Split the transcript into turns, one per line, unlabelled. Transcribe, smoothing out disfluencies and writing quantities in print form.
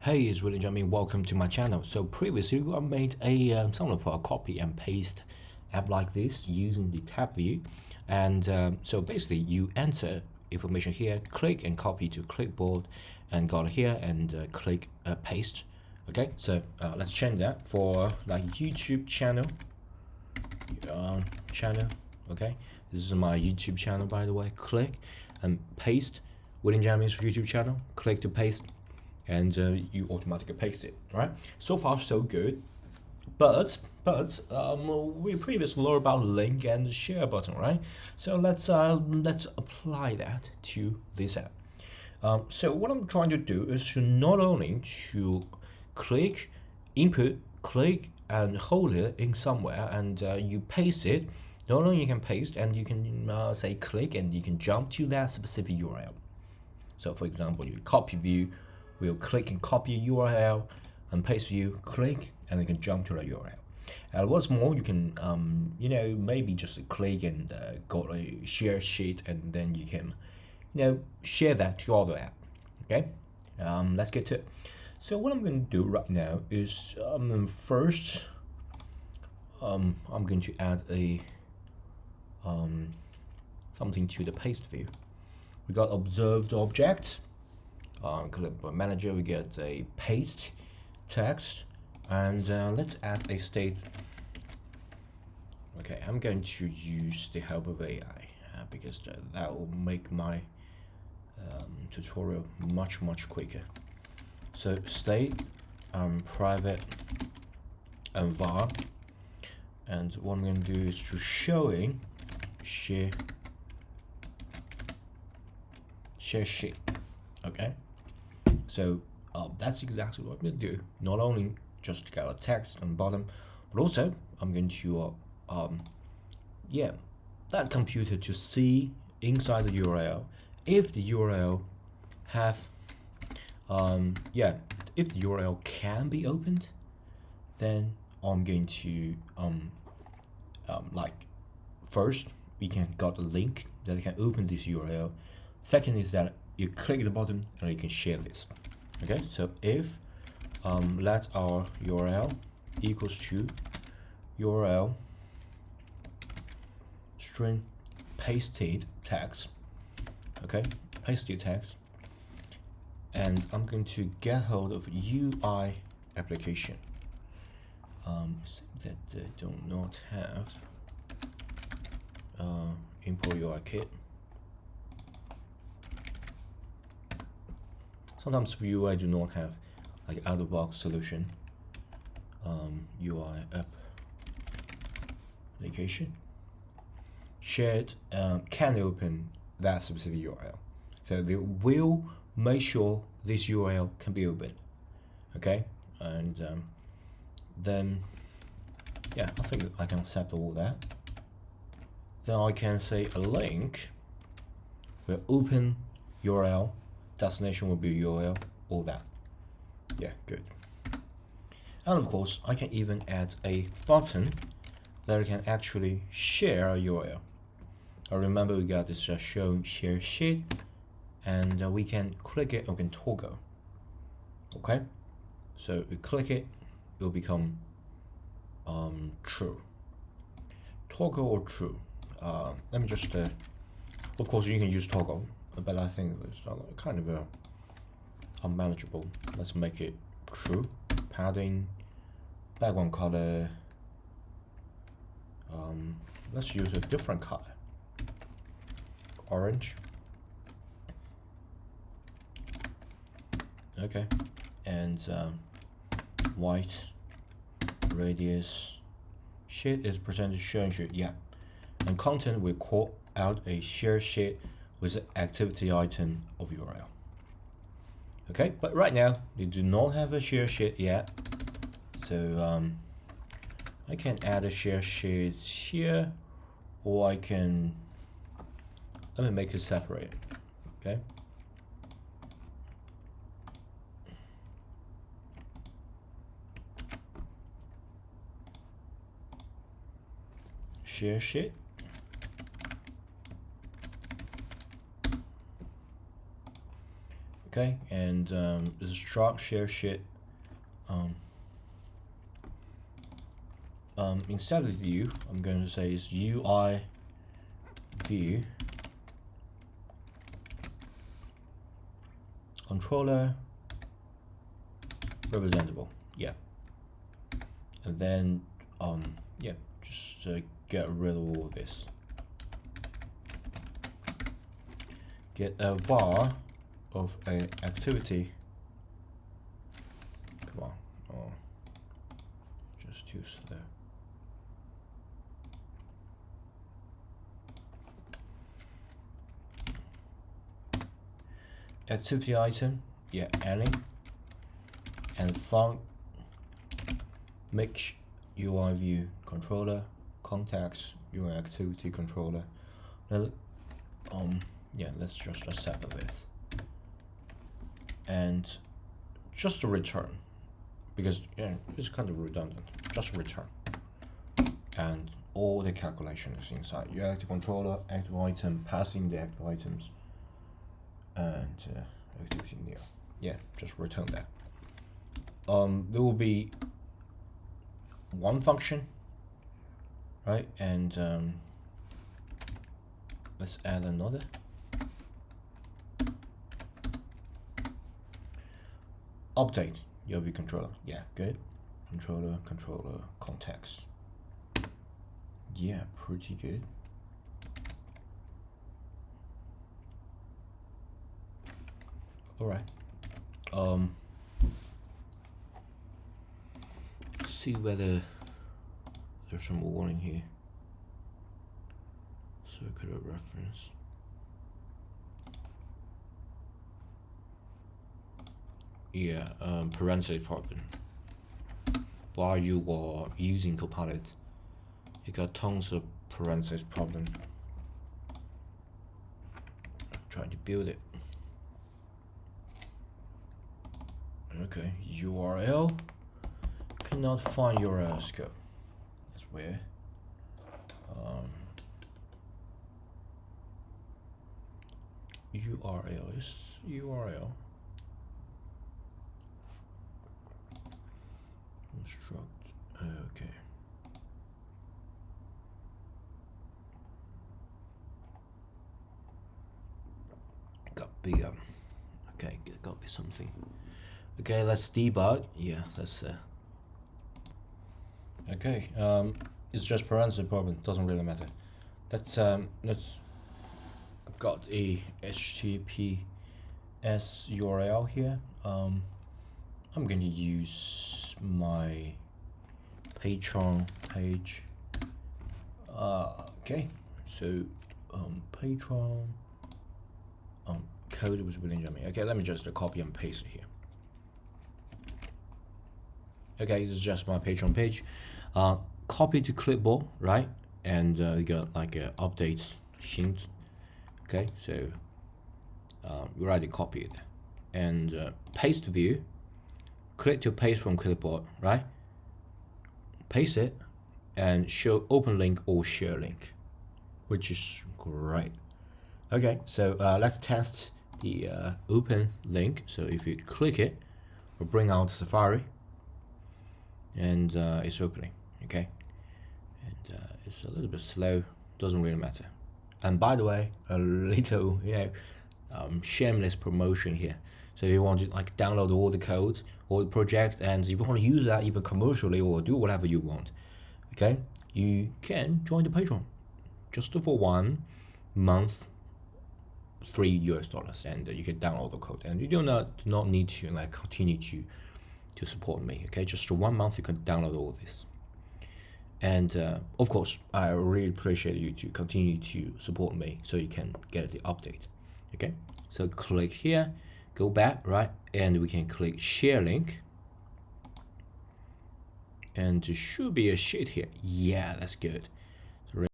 Hey, it's William Jamming. Welcome to my channel. So previously I made a sort of a copy and paste app like this using the TabView, and so basically you enter information here, click and copy to clipboard, and go here and click paste. Okay, so let's change that for like YouTube channel. Okay, this is my YouTube channel, by the way. Click and paste William Jamming's YouTube channel. Click to paste, and you automatically paste it. Right, so far so good, but we previously learned about link and share button, right? So let's apply that to this app. So what I'm trying to do is to not only to click input, click and hold it in somewhere, and you paste it. Not only you can paste, and you can say click and you can jump to that specific URL. So for example, you copy view, we'll click and copy URL, and paste view, click, and you can jump to the URL. And what's more, you can maybe just click and go a share sheet, and then you can share that to other app. Okay, let's get to it. So what I'm going to do right now is first I'm going to add a something to the paste view. We got observed object, clipboard manager, we get a paste text, and let's add a state. Okay, I'm going to use the help of AI because that will make my tutorial much quicker. So state private and var, and what I'm going to do is to showing share sheet. Okay, so that's exactly what I'm going to do. Not only just get a text on bottom, but also I'm going to that computer to see inside the URL if the URL have if the URL can be opened, then I'm going to like first we can got a link that can open this URL. Second is that you click the button and you can share this. Okay, so if let our URL equals to URL string pasted text. Okay, pasted text, and I'm going to get hold of UI application. That do not have import UI kit. Sometimes SwiftUI do not have like out-of-box solution. UI app application shared can open that specific URL, so they will make sure this URL can be opened. Okay, and then I think I can accept all that. Then I can say a link will open URL, destination will be URL, all that. Yeah, good. And of course, I can even add a button that I can actually share a URL. I remember we got this show share sheet, and we can click it, or we can toggle. Okay, so we click it, it will become true. Toggle or true. Let me just of course you can use toggle, but I think it's kind of unmanageable. Let's make it true. Padding, background color, let's use a different color, orange. Okay, and white, radius, sheet is presented sharing sheet, and content will call out a share sheet with the activity item of URL. Okay, but right now they do not have a share sheet yet, so I can add a share sheet here, or I can let me make it separate. Okay, share sheet. Okay, and this is struct share sheet. Instead of view, I'm going to say is UI view controller representable. Yeah, and then yeah, just get rid of all this. Get a var of a activity. Come on, oh, just too slow. Activity item, yeah, any, and font make UI view controller context UI activity controller. Now, yeah, let's just accept this, and just to return, because yeah, it's kind of redundant. Just return, and all the calculations inside your active controller, active item, passing the active items, and activity new. Yeah, just return that. There will be one function, right? And let's add another. Update your view controller. Yeah, good. Controller context. Yeah, pretty good. All right. See whether there's some warning here. Circular reference. Yeah, parenthesis problem. While you were using Copilot, you got tons of parenthesis problem. I'm trying to build it. Okay, URL cannot find URL scope. That's weird. URL is URL. Instruct. Okay. Got to be okay. Got to be something. Okay, let's debug. Yeah, let's. Okay. It's just parenthesis problem. Doesn't really matter. Let's. I've got a HTTPS URL here. I'm going to use my Patreon page. Okay, so Patreon code was William Jamie. Okay, let me just copy and paste it here. Okay, this is just my Patreon page. Copy to clipboard, right? And you got like a updates hint. Okay, so we already copied, and paste view. Click to paste from clipboard, right? Paste it, and show open link or share link, which is great. Okay, so let's test the open link. So if you click it, we'll bring out Safari, and it's opening. Okay, and it's a little bit slow. Doesn't really matter. And by the way, a little shameless promotion here. So if you want to like download all the codes, all the project, and if you want to use that even commercially or do whatever you want, okay, you can join the Patreon just for 1 month, $3, and you can download the code, and you do not need to like continue to support me. Okay, just for 1 month you can download all this. And of course, I really appreciate you to continue to support me so you can get the update. Okay, so click here, go back, right? And we can click share link. And there should be a sheet here. Yeah, that's good.